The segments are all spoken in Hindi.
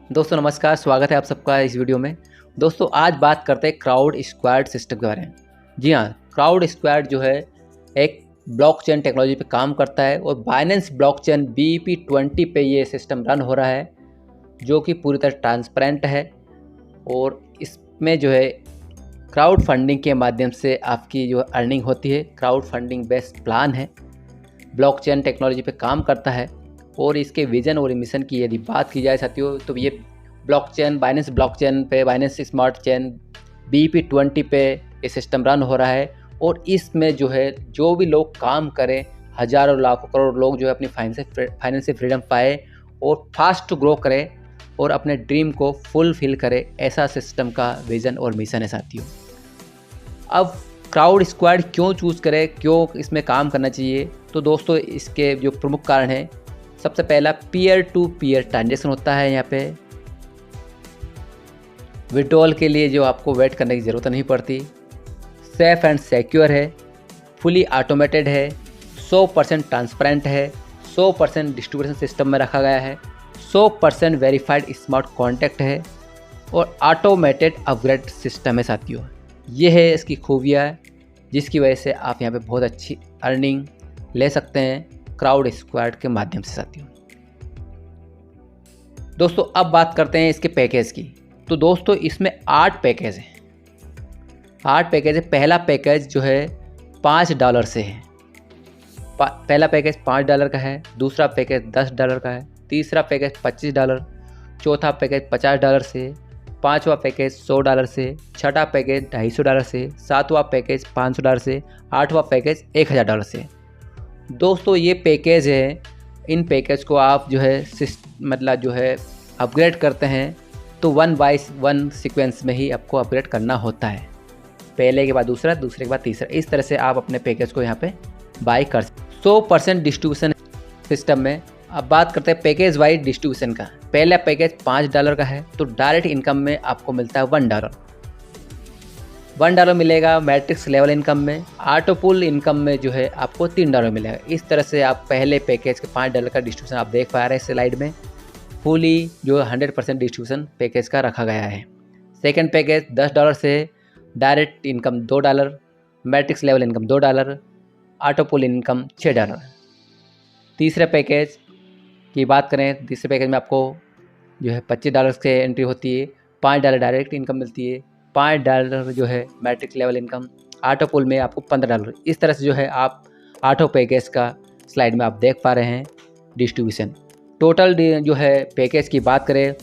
दोस्तों नमस्कार, स्वागत है आप सबका इस वीडियो में। दोस्तों आज बात करते हैं क्राउड स्क्वाड सिस्टम के बारे में। जी हाँ, क्राउड स्क्वाड जो है एक ब्लॉकचेन टेक्नोलॉजी पे काम करता है और बाइनेंस ब्लॉकचेन BEP20 पे ये सिस्टम रन हो रहा है, जो कि पूरी तरह ट्रांसपेरेंट है। और इसमें जो है क्राउड फंडिंग के माध्यम से आपकी जो अर्निंग होती है, क्राउड फंडिंग बेस्ड प्लान है, ब्लॉकचेन टेक्नोलॉजी पे काम करता है। और इसके विज़न और मिशन की यदि बात की जाए साथियों, तो ये ब्लॉकचेन बाइनेंस ब्लॉकचेन पे, बाइनेंस स्मार्ट चेन BEP20 पे ये सिस्टम रन हो रहा है। और इसमें जो है जो भी लोग काम करें, हज़ारों लाखों करोड़ लोग जो है अपनी फाइनेंशियल फ्रीडम पाए और फास्ट ग्रो करें और अपने ड्रीम को फुलफिल करे, ऐसा सिस्टम का विज़न और मिशन है साथियों। अब क्राउड स्क्वाड क्यों चूज़ करें, क्यों इसमें काम करना चाहिए, तो दोस्तों इसके जो प्रमुख कारण हैं, सबसे पहला पीयर टू पीयर ट्रांजेक्शन होता है। यहाँ पे विड्रॉल के लिए जो आपको वेट करने की ज़रूरत नहीं पड़ती, सेफ़ एंड सिक्योर है, फुली ऑटोमेटेड है, 100% ट्रांसपेरेंट है, 100% डिस्ट्रीब्यूशन सिस्टम में रखा गया है, 100% वेरीफाइड स्मार्ट कॉन्टैक्ट है और ऑटोमेटेड अपग्रेड सिस्टम है साथियों। ये है इसकी खूबियाँ, जिसकी वजह से आप यहाँ पे बहुत अच्छी अर्निंग ले सकते हैं क्राउड स्क्वाड के माध्यम से साथियों। दोस्तों अब बात करते हैं इसके पैकेज की। तो दोस्तों इसमें 8 पैकेज हैं, 8 पैकेज है। पहला पैकेज जो है $5 से है, पहला पैकेज $5 का है। दूसरा पैकेज $10 का है। तीसरा पैकेज $25, चौथा पैकेज $50 से, पाँचवा पैकेज $100 से, छठा पैकेज $250 से, सातवां पैकेज $500 से, आठवां पैकेज $1000 से। दोस्तों ये पैकेज है, इन पैकेज को आप जो है मतलब जो है अपग्रेड करते हैं तो 1 बाय 1 सीक्वेंस में ही आपको अपग्रेड करना होता है, पहले के बाद दूसरा, दूसरे के बाद तीसरा। इस तरह से आप अपने पैकेज को यहाँ पे बाई कर सकते। 100% डिस्ट्रीब्यूशन सिस्टम में अब बात करते हैं पैकेज वाइज डिस्ट्रीब्यूशन का। पहला पैकेज $5 का है, तो डायरेक्ट इनकम में आपको मिलता है $1 मिलेगा। मैट्रिक्स लेवल इनकम में, ऑटो पुल इनकम में जो है आपको $3 मिलेगा। इस तरह से आप पहले पैकेज के $5 का डिस्ट्रीब्यूशन आप देख पा रहे हैं स्लाइड में, फुली जो 100% डिस्ट्रीब्यूशन पैकेज का रखा गया है। सेकंड पैकेज $10 से, direct income $2, matrix level income $2, auto pool income $6। तीसरे पैकेज की बात करें, तीसरे पैकेज में आपको जो है $25 से एंट्री होती है, $5 डायरेक्ट इनकम मिलती है, $5 जो है मैट्रिक्स लेवल इनकम, ऑटो पुल में आपको $15। इस तरह से जो है आप ऑटो पैकेज का स्लाइड में आप देख पा रहे हैं डिस्ट्रीब्यूशन। टोटल जो है पैकेज की बात करें,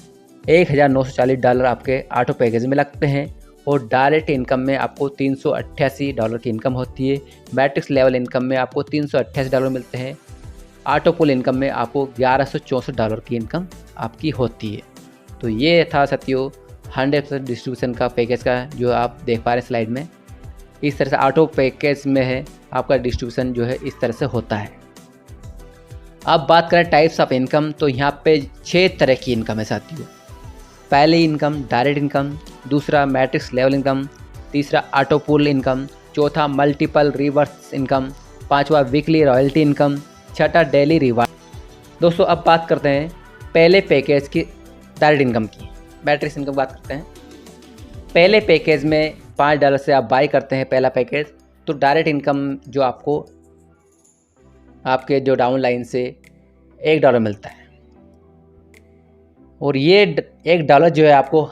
$1940 आपके ऑटो पैकेज में लगते हैं और डायरेक्ट इनकम में आपको $388 की इनकम होती है। मैट्रिक्स लेवल इनकम में आपको $388 मिलते हैं। ऑटो पुल इनकम में आपको $1164 की इनकम आपकी होती है। तो ये था साथियों 100% डिस्ट्रीब्यूशन का पैकेज का, जो आप देख पा रहे हैं स्लाइड में। इस तरह से ऑटो पैकेज में है आपका डिस्ट्रीब्यूशन जो है इस तरह से होता है। अब बात करें टाइप्स ऑफ इनकम, तो यहाँ पे 6 तरह की इनकम है साथियों। पहली इनकम डायरेक्ट इनकम, दूसरा मैट्रिक्स लेवल इनकम, तीसरा ऑटो पुल इनकम, चौथा मल्टीपल रिवर्स इनकम, पाँचवा वीकली रॉयल्टी इनकम, छठा डेली रिवार्ड। दोस्तों अब बात करते हैं पहले पैकेज की डायरेक्ट इनकम की, मैट्रिक्स इनकम बात करते हैं। पहले पैकेज में $5 से आप बाई करते हैं पहला पैकेज, तो डायरेक्ट इनकम जो आपको आपके जो डाउन लाइन से $1 मिलता है। और ये $1 जो है आपको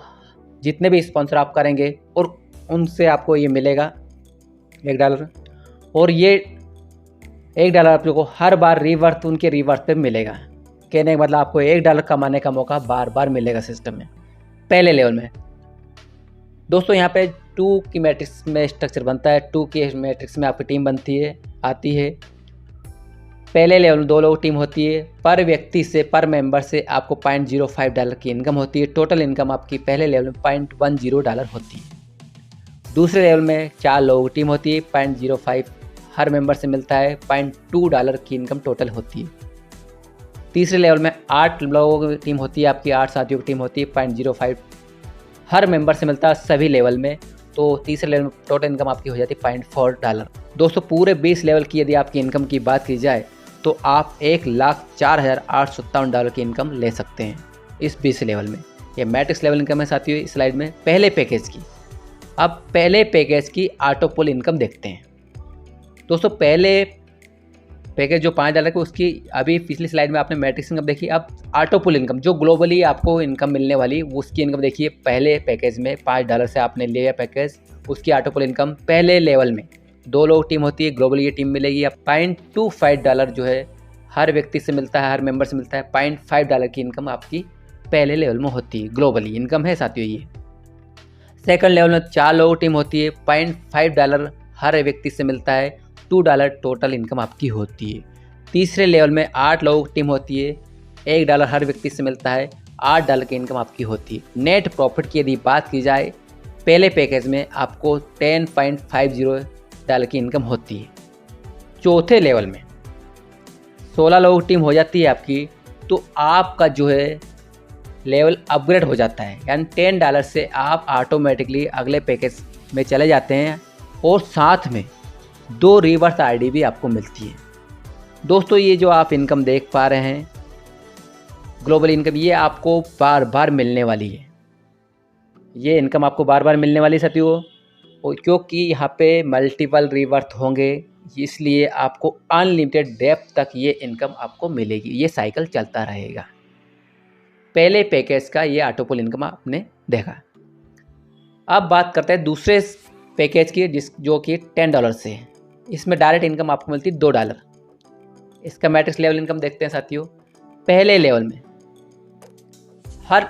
जितने भी स्पॉन्सर आप करेंगे और उनसे आपको ये मिलेगा $1। और ये $1 आपको हर बार रिवर्स उनके रिवर्स पे मिलेगा। कहने का मतलब आपको $1 कमाने का मौका बार बार मिलेगा सिस्टम में, पहले लेवल में। दोस्तों यहाँ पे 2 की मैट्रिक्स में स्ट्रक्चर बनता है। 2 की मैट्रिक्स में आपकी टीम बनती है, आती है। पहले लेवल में 2 लोग टीम होती है। पर व्यक्ति से, पर मेंबर से आपको $0.05 की इनकम होती है। टोटल इनकम आपकी पहले लेवल में $0.10 होती है। दूसरे लेवल में 4 लोग टीम होती है, $0.05 हर मेंबर से मिलता है, $0.2 की इनकम टोटल होती है। तीसरे लेवल में 8 लोगों की टीम होती है, आपकी 8 साथियों की टीम होती है, $0.05 हर मेंबर से मिलता है सभी लेवल में। तो तीसरे लेवल में टोटल इनकम आपकी हो जाती है $0.4। दोस्तों पूरे 20 लेवल की यदि आपकी इनकम की बात की जाए तो आप $1,04,857 की इनकम ले सकते हैं इस 20 लेवल में। ये मैट्रिक्स लेवल इनकम है साथियों इस स्लाइड में पहले पैकेज की। अब पहले पैकेज की ऑटो पुल इनकम देखते हैं। दोस्तों पहले पैकेज जो $5 का उसकी अभी पिछली स्लाइड में आपने मैट्रिक्स इनकम देखी, अब ऑटो पुल इनकम जो ग्लोबली आपको इनकम मिलने वाली उसकी इनकम देखिए। पहले पैकेज में $5 से आपने लिया पैकेज, उसकी ऑटो पुल इनकम पहले लेवल में 2 लोग टीम होती है, ग्लोबली ये टीम मिलेगी। अब $0.25 जो है हर व्यक्ति से मिलता है, हर मेंबर से मिलता है। $0.5 की इनकम आपकी पहले लेवल में होती है, ग्लोबली इनकम है साथियों ये। सेकंड लेवल में 4 लोग टीम होती है, $0.5 हर व्यक्ति से मिलता है, $2 टोटल इनकम आपकी होती है। तीसरे लेवल में 8 लोगों की टीम होती है, $1 हर व्यक्ति से मिलता है, $8 की इनकम आपकी होती है। नेट प्रॉफिट की यदि बात की जाए पहले पैकेज में आपको $10.50 की इनकम होती है। चौथे लेवल में 16 लोगों की टीम हो जाती है आपकी, तो आपका जो है लेवल अपग्रेड हो जाता है, यानी $10 से आप ऑटोमेटिकली अगले पैकेज में चले जाते हैं और साथ में 2 रिवर्स आईडी भी आपको मिलती है। दोस्तों ये जो आप इनकम देख पा रहे हैं ग्लोबल इनकम, ये आपको बार बार मिलने वाली है। ये इनकम आपको बार बार मिलने वाली साथियों, और क्योंकि यहाँ पे मल्टीपल रिवर्स होंगे इसलिए आपको अनलिमिटेड डेप्थ तक ये इनकम आपको मिलेगी। ये साइकिल चलता रहेगा। पहले पैकेज का ये ऑटोपुल इनकम आपने देखा। अब बात करते हैं दूसरे पैकेज की जो कि $10 से है। इसमें डायरेक्ट इनकम आपको मिलती है $2। इसका मैट्रिक्स लेवल इनकम देखते हैं साथियों। पहले लेवल में हर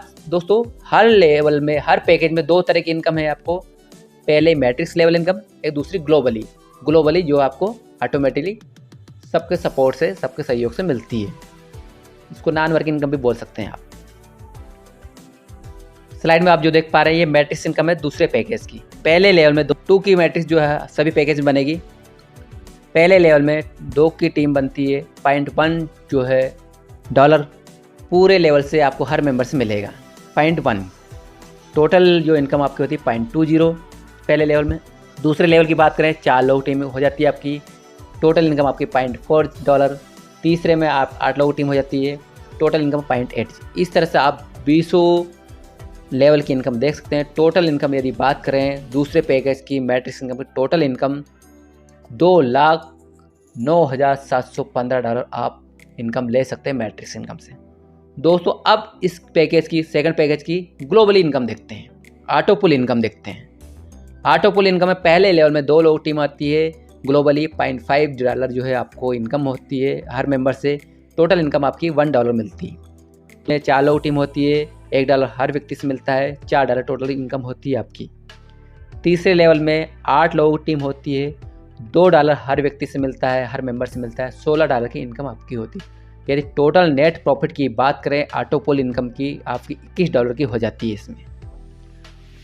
लेवल में हर पैकेज में 2 तरह की इनकम है आपको। पहले मैट्रिक्स लेवल इनकम, एक दूसरी ग्लोबली जो आपको ऑटोमेटिकली सबके सपोर्ट से सबके सहयोग से मिलती है। इसको नॉन वर्किंग इनकम भी बोल सकते हैं आप। स्लाइड में आप जो देख पा रहे हैं ये मैट्रिक्स इनकम है दूसरे पैकेज की। पहले लेवल में 2 की मैट्रिक्स जो है सभी पैकेज में बनेगी। पहले लेवल में 2 की टीम बनती है, $0.1 जो है डॉलर पूरे लेवल से आपको हर मेंबर से मिलेगा। 0.1 टोटल जो इनकम आपकी होती है 0.20 पहले लेवल में। दूसरे लेवल की बात करें 4 लोग टीम हो जाती है आपकी, टोटल इनकम आपकी $0.4। तीसरे में आप 8 लोग टीम हो जाती है, टोटल इनकम 0.8। इस तरह से आप 20 लेवल की इनकम देख सकते हैं। टोटल इनकम यदि बात करें दूसरे पैकेज की मैट्रिक्स इनकम की, टोटल इनकम $2,09,715 आप इनकम ले सकते हैं मैट्रिक्स इनकम से। दोस्तों अब इस पैकेज की सेकंड पैकेज की ग्लोबली इनकम देखते हैं, ऑटोपुल इनकम देखते हैं। ऑटोपुल इनकम में पहले लेवल में 2 लोग टीम आती है, ग्लोबली $0.5 जो है आपको इनकम होती है हर मेंबर से। टोटल इनकम आपकी $1 मिलती है। 4 लोग टीम होती है, $1 हर व्यक्ति से मिलता है, $4 टोटल इनकम होती है आपकी। तीसरे लेवल में 8 लोगों की टीम होती है, $2 हर व्यक्ति से मिलता है, हर मेंबर से मिलता है, $16 की इनकम आपकी होती है। यदि टोटल नेट प्रॉफिट की बात करें ऑटोपुल इनकम की, आपकी $21 की हो जाती है इसमें।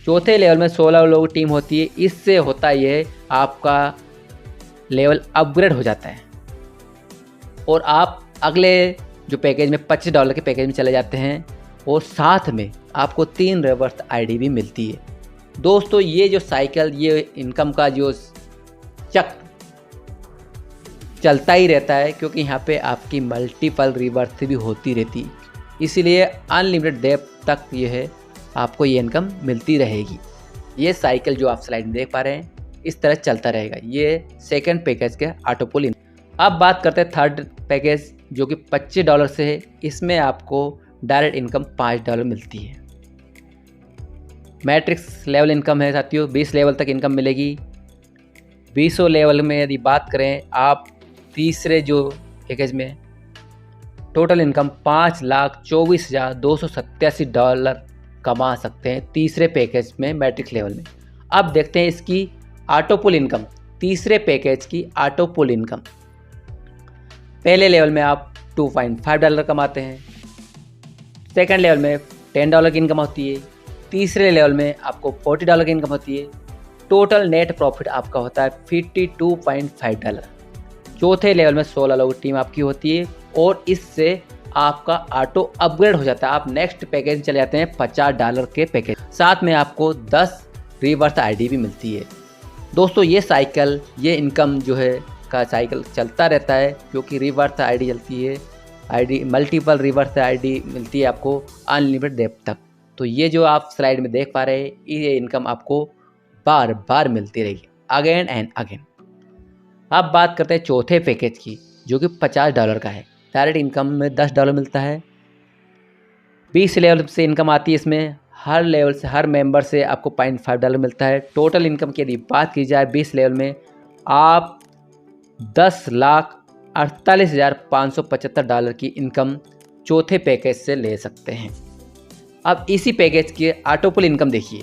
चौथे लेवल में 16 लोगों की टीम होती है। इससे होता ये आपका लेवल अपग्रेड हो जाता है और आप अगले जो पैकेज में $25 के पैकेज में चले जाते हैं और साथ में आपको 3 रिवर्स आईडी भी मिलती है। दोस्तों ये जो साइकिल, ये इनकम का जो चक्र चलता ही रहता है, क्योंकि यहाँ पे आपकी मल्टीपल रिवर्स भी होती रहती, इसीलिए अनलिमिटेड डेप्थ तक ये है आपको ये इनकम मिलती रहेगी। ये साइकिल जो आप स्लाइड में देख पा रहे हैं इस तरह चलता रहेगा। ये सेकंड पैकेज के ऑटोपुल। अब बात करते हैं थर्ड पैकेज जो कि $25 से है। इसमें आपको डायरेक्ट इनकम $5 मिलती है। मैट्रिक्स लेवल इनकम है साथियों, 20 लेवल तक इनकम मिलेगी। 20 लेवल में यदि बात करें आप तीसरे जो पैकेज में, टोटल इनकम $5,24,287 कमा सकते हैं तीसरे पैकेज में मैट्रिक्स लेवल में। अब देखते हैं इसकी ऑटोपुल इनकम, तीसरे पैकेज की ऑटोपुल इनकम। पहले लेवल में आप $2.5 कमाते हैं, सेकंड लेवल में $10 की इनकम होती है, तीसरे लेवल में आपको $40 की इनकम होती है। टोटल नेट प्रॉफिट आपका होता है $52.5। चौथे लेवल में 16 लोग टीम आपकी होती है और इससे आपका ऑटो अपग्रेड हो जाता है। आप नेक्स्ट पैकेज चले जाते हैं $50 के पैकेज, साथ में आपको 10 रिवर्स आईडी भी मिलती है। दोस्तों ये साइकिल, ये इनकम जो है का साइकिल चलता रहता है, क्योंकि रिवर्स आईडी चलती है, आईडी मल्टीपल रिवर्स आईडी मिलती है आपको अनलिमिटेड डेप्थ तक। तो ये जो आप स्लाइड में देख पा रहे हैं, ये इनकम आपको बार बार मिलती रहेगी, अगेन एंड अगेन। अब बात करते हैं चौथे पैकेज की, जो कि $50 का है। डायरेक्ट इनकम में $10 मिलता है। 20 लेवल से इनकम आती है इसमें, हर लेवल से, हर मेंबर से आपको $0.5 मिलता है। टोटल इनकम की यदि बात की जाए 20 लेवल में, आप $10,48,575 की इनकम चौथे पैकेज से ले सकते हैं। अब इसी पैकेज की ऑटोपुल इनकम देखिए।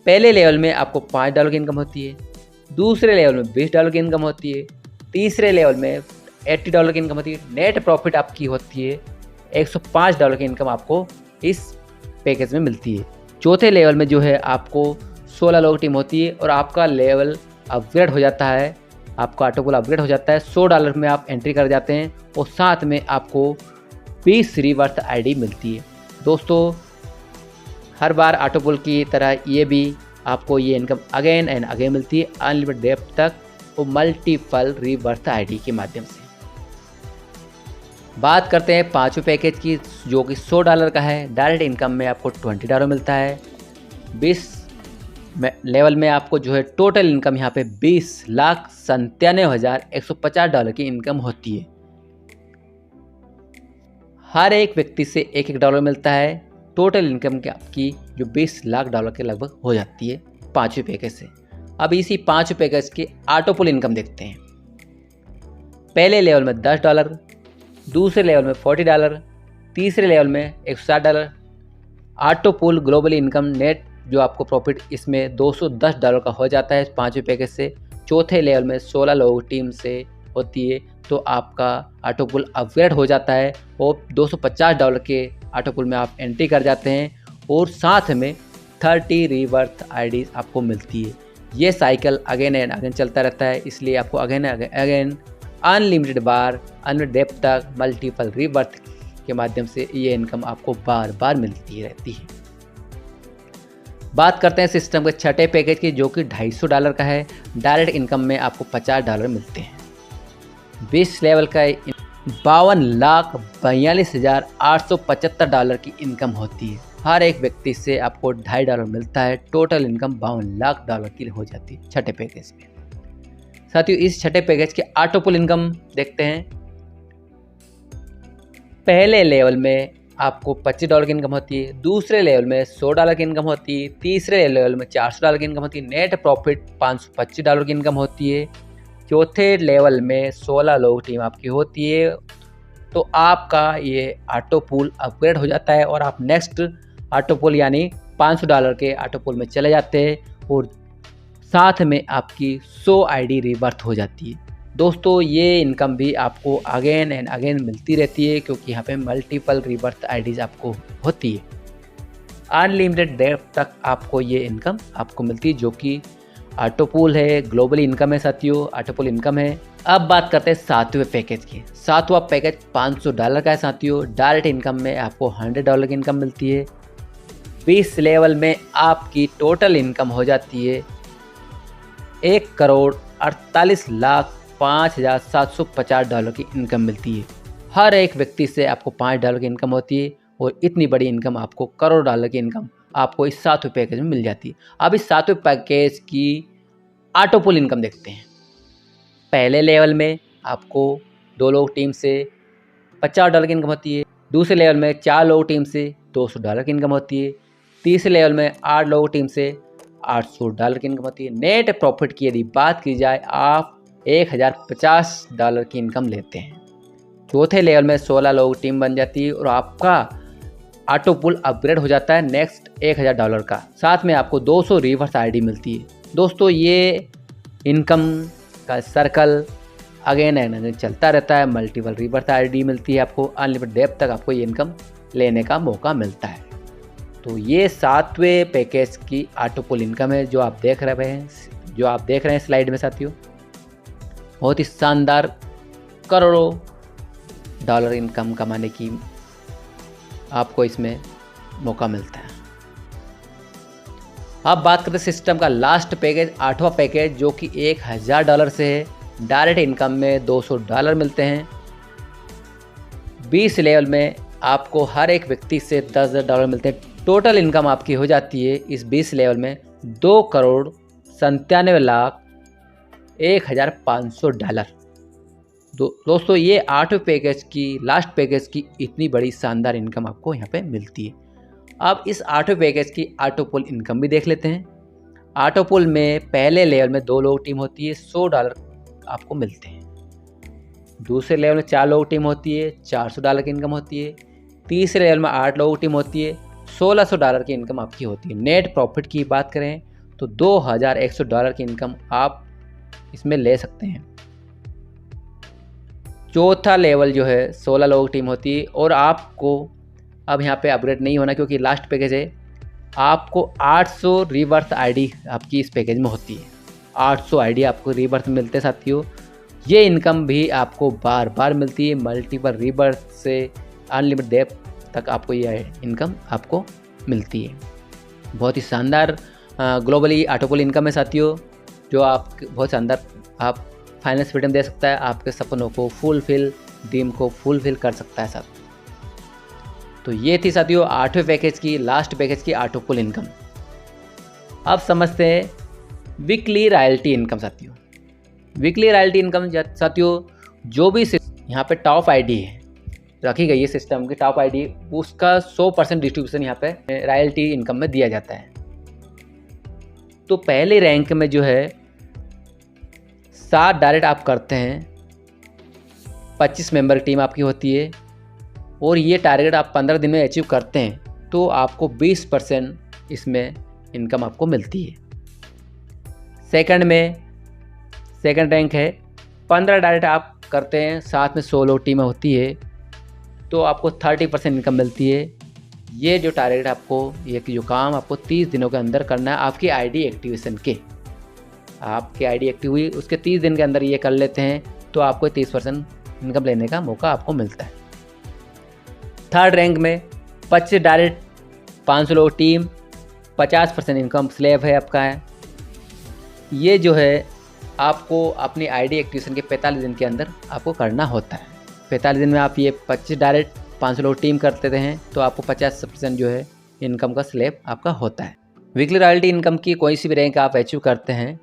पहले लेवल में आपको $5 की इनकम होती है, दूसरे लेवल में $20 की इनकम होती है, तीसरे लेवल में $80 की इनकम होती है। नेट प्रॉफिट आपकी होती है $105 की इनकम आपको इस पैकेज में मिलती है। चौथे लेवल में जो है आपको 16 लोग टीम होती है और आपका लेवल अपग्रेड हो जाता है, आपका ऑटोपुल अपग्रेड हो जाता है। $100 में आप एंट्री कर जाते हैं और साथ में आपको 20 रीबर्थ आईडी मिलती है। दोस्तों, हर बार ऑटोपुल की तरह ये भी आपको ये इनकम अगेन एंड अगेन मिलती है, अनलिमिटेड डेप्थ तक और मल्टीपल रीबर्थ आईडी के माध्यम से। बात करते हैं पाँचवें पैकेज की, जो कि $100 का है। डायरेक्ट इनकम में आपको $20 मिलता है। 20 लेवल में आपको जो है टोटल इनकम यहाँ पे $20,97,150 की इनकम होती है। हर एक व्यक्ति से $1 मिलता है। टोटल इनकम की आपकी जो $20 लाख के लगभग हो जाती है पाँचवें पैकेज से। अब इसी पाँचवें पैकेज की ऑटोपुल इनकम देखते हैं। पहले लेवल में $10, दूसरे लेवल में $40, तीसरे लेवल में $160। ऑटोपुल ग्लोबल इनकम नेट जो आपको प्रॉफिट इसमें $210 का हो जाता है पाँचवें पैकेज से। चौथे लेवल में 16 लोग टीम से होती है, तो आपका ऑटोपुल अपग्रेड हो जाता है और $250 के ऑटोपुल में आप एंट्री कर जाते हैं और साथ में 30 रीबर्थ आईडी आपको मिलती है। ये साइकिल अगेन एंड अगेन चलता रहता है, इसलिए आपको अगेन अगेन अनलिमिटेड बार, अनलिमिटेड डेप्थ तक, मल्टीपल रीबर्थ के माध्यम से ये इनकम आपको बार बार मिलती रहती है। बात करते हैं सिस्टम के छठे पैकेज की, जो कि $250 का है। डायरेक्ट इनकम में आपको $50 मिलते हैं। 20 लेवल का $52,42,875 की इनकम होती है। हर एक व्यक्ति से आपको $2.5 मिलता है। टोटल इनकम $52 लाख की हो जाती है छठे पैकेज में। साथियों, इस छठे पैकेज की ऑटोपुल इनकम देखते हैं। पहले लेवल में आपको $25 की इनकम होती है, दूसरे लेवल में $100 की इनकम होती है, तीसरे लेवल में $400 की इनकम होती है। नेट प्रॉफिट $525 की इनकम होती है। चौथे लेवल में 16 लोग टीम आपकी होती है, तो आपका ये ऑटोपुल अपग्रेड हो जाता है और आप नेक्स्ट ऑटोपुल यानी $500 के ऑटोपुल में चले जाते हैं और साथ में आपकी 100 आईडी रीबर्थ हो जाती है। दोस्तों, ये इनकम भी आपको अगेन एंड अगेन मिलती रहती है, क्योंकि यहाँ पे मल्टीपल रीबर्थ आईडीज आपको होती है। अनलिमिटेड डेप्थ तक आपको ये इनकम आपको मिलती है, जो कि ऑटोपुल है, ग्लोबल इनकम है साथियों, ऑटोपुल इनकम है। अब बात करते हैं सातवें पैकेज की। सातवां पैकेज $500 का है साथियों। डायरेक्ट इनकम में आपको $100 की इनकम मिलती है। 20 लेवल में आपकी टोटल इनकम हो जाती है $1,48,05,750 की इनकम मिलती है। हर एक व्यक्ति से आपको $5 की इनकम होती है और इतनी बड़ी इनकम आपको $1,00,00,000 की इनकम आपको इस सातवें पैकेज में मिल जाती है। अब इस सातवें पैकेज की ऑटोपुल इनकम देखते हैं। पहले लेवल में आपको 2 लोग टीम से $50 की इनकम होती है, दूसरे लेवल में 4 लोग टीम से $200 की इनकम होती है, तीसरे लेवल में 8 लोग टीम से $800 की इनकम होती है। नेट प्रॉफिट की यदि बात की जाए, आप $1,050 की इनकम लेते हैं। चौथे लेवल में 16 लोग टीम बन जाती है और आपका ऑटोपुल अपग्रेड हो जाता है नेक्स्ट $1,000 का। साथ में आपको 200 रिवर्स आईडी मिलती है। दोस्तों, ये इनकम का सर्कल अगेन एंड अगेन चलता रहता है। मल्टीपल रिवर्स आईडी मिलती है आपको, अनलिमिटेड डेप्थ तक आपको ये इनकम लेने का मौका मिलता है। तो ये सातवें पैकेज की ऑटोपुल इनकम है जो आप देख रहे हैं स्लाइड में साथियों। बहुत ही शानदार करोड़ों डॉलर इनकम कमाने की आपको इसमें मौका मिलता है। अब बात करते हैं सिस्टम का लास्ट पैकेज, 8वां पैकेज, जो कि $1,000 से है। डायरेक्ट इनकम में $200 मिलते हैं। 20 लेवल में आपको हर एक व्यक्ति से $10,000 मिलते हैं। टोटल इनकम आपकी हो जाती है इस 20 लेवल में $2,97,01,500। दोस्तों ये 8वें पैकेज की लास्ट पैकेज की इतनी बड़ी शानदार इनकम आपको यहाँ पे मिलती है। अब इस 8वें पैकेज की ऑटो पुल इनकम भी देख लेते हैं। ऑटो पुल में पहले लेवल में 2 लोग टीम होती है, $100 आपको मिलते हैं। दूसरे लेवल में 4 लोग टीम होती है, $400 की इनकम होती है। तीसरे लेवल में 8 लोग टीम होती है, $1,600 की इनकम आपकी होती है। नेट प्रॉफिट की बात करें तो $2,100 की इनकम आप इसमें ले सकते हैं। चौथा लेवल जो है 16 लोग टीम होती है और आपको अब यहाँ पे अपग्रेड नहीं होना क्योंकि लास्ट पैकेज है। आपको 800 रीबर्थ आईडी आपकी इस पैकेज में होती है। 800 आईडी आपको रीबर्थ मिलते हैं साथियों। ये इनकम भी आपको बार बार मिलती है। मल्टीपल रीबर्थ से अनलिमिटेड डेप तक आपको ये इनकम आपको मिलती है। बहुत ही शानदार ग्लोबली ऑटोपुल इनकम है साथियों, जो आप बहुत शानदार आप फाइनेंस फ्रीडम दे सकता है, आपके सपनों को फुलफिल, ड्रीम को फुलफिल कर सकता है साथ। तो ये थी साथियों 8वें पैकेज की लास्ट पैकेज की ऑटोपुल इनकम। अब समझते हैं वीकली रॉयल्टी इनकम साथियों। वीकली रॉयल्टी इनकम साथियों, जो भी यहाँ पे टॉप आईडी है रखी गई है सिस्टम की टॉप आईडी, उसका 100% डिस्ट्रीब्यूशन यहाँ पे रॉयल्टी इनकम में दिया जाता है। तो पहले रैंक में जो है 7 डायरेक्ट आप करते हैं, 25 मेंबर की टीम आपकी होती है और ये टारगेट आप 15 दिन में अचीव करते हैं तो आपको 20% इसमें इनकम आपको मिलती है। सेकंड रैंक है, 15 डायरेक्ट आप करते हैं, साथ में 100 लोग टीमें होती है तो आपको 30% इनकम मिलती है। ये जो टारगेट आपको, ये जो काम आपको 30 दिनों के अंदर करना है आपकी आईडी एक्टिवेशन के। आपकी आईडी एक्टिव हुई उसके 30 दिन के अंदर ये कर लेते हैं तो आपको 30% इनकम लेने का मौका आपको मिलता है। थर्ड रैंक में 25 डायरेक्ट, 500 लोग टीम, 50% इनकम स्लैब है आपका है। ये जो है आपको अपनी आईडी एक्टिवेशन के 45 दिन के अंदर आपको करना होता है। 45 दिन में आप ये 25 डायरेक्ट, 500 लोग टीम कर देते हैं तो आपको 50% जो है इनकम का स्लैब आपका होता है। वीकली रॉयल्टी इनकम की कोई सी भी रैंक आप अचीव करते हैं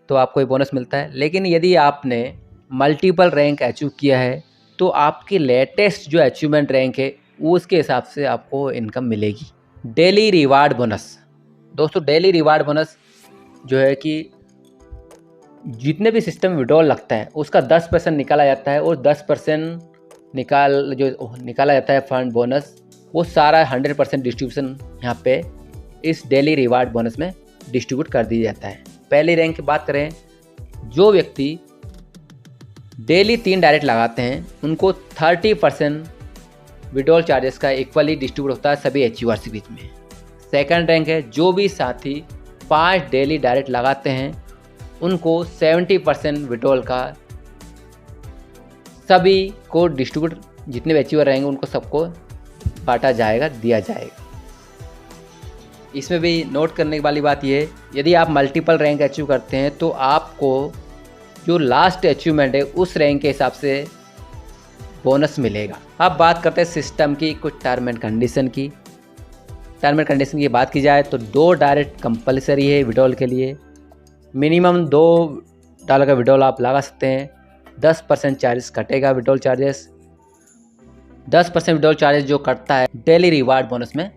तो आपको ये बोनस मिलता है। लेकिन यदि आपने मल्टीपल रैंक अचीव किया है तो आपकी लेटेस्ट जो अचीवमेंट रैंक है उसके हिसाब से आपको इनकम मिलेगी। डेली रिवार्ड बोनस दोस्तों, डेली रिवार्ड बोनस जो है कि जितने भी सिस्टम विड्रॉल लगता है उसका 10% निकाला जाता है और 10% निकाला जाता है फंड बोनस, वो सारा 100% डिस्ट्रीब्यूशन यहाँ पे इस डेली रिवार्ड बोनस में डिस्ट्रीब्यूट कर दिया जाता है। पहली रैंक की बात करें, जो व्यक्ति डेली 3 डायरेक्ट लगाते हैं उनको 30% विड्रॉल चार्जेस का इक्वली डिस्ट्रीब्यूट होता है सभी अचीवर्स के बीच में। सेकंड रैंक है, जो भी साथी 5 डेली डायरेक्ट लगाते हैं उनको 70% विड्रॉल का सभी को डिस्ट्रीब्यूट, जितने भी अचीवर रहेंगे उनको सबको बांटा जाएगा, दिया जाएगा। इसमें भी नोट करने वाली बात यह है, यदि आप मल्टीपल रैंक अचीव करते हैं तो आपको जो लास्ट अचीवमेंट है उस रैंक के हिसाब से बोनस मिलेगा। अब बात करते हैं सिस्टम की कुछ टर्म एंड कंडीशन की। टर्म एंड कंडीशन की बात की जाए तो 2 डायरेक्ट कंपलसरी है विड्रॉल के लिए। मिनिमम $2 का विड्रॉल आप लगा सकते हैं। 10% चार्जेस कटेगा विड्रॉल चार्जेस। 10% विड्रॉल चार्जेस जो कटता है डेली रिवार्ड बोनस में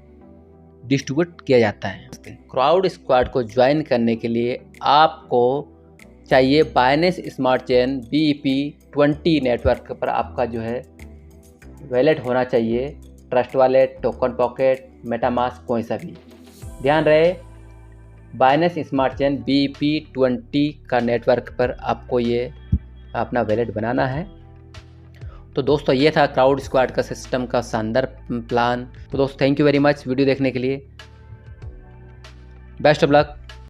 डिस्ट्रीब्यूट किया जाता है। क्राउड स्क्वाड को ज्वाइन करने के लिए आपको चाहिए Binance smart chain BEP20 network पर आपका जो है वैलेट होना चाहिए। Trust wallet, token pocket, MetaMask कोई सा भी। ध्यान रहे बाइनेंस स्मार्ट चेन BEP20 का नेटवर्क पर आपको ये अपना वैलेट बनाना है। तो दोस्तों ये था क्राउड स्क्वाड का सिस्टम का शानदार प्लान। तो दोस्तों thank you very much video देखने के लिए। Best of luck.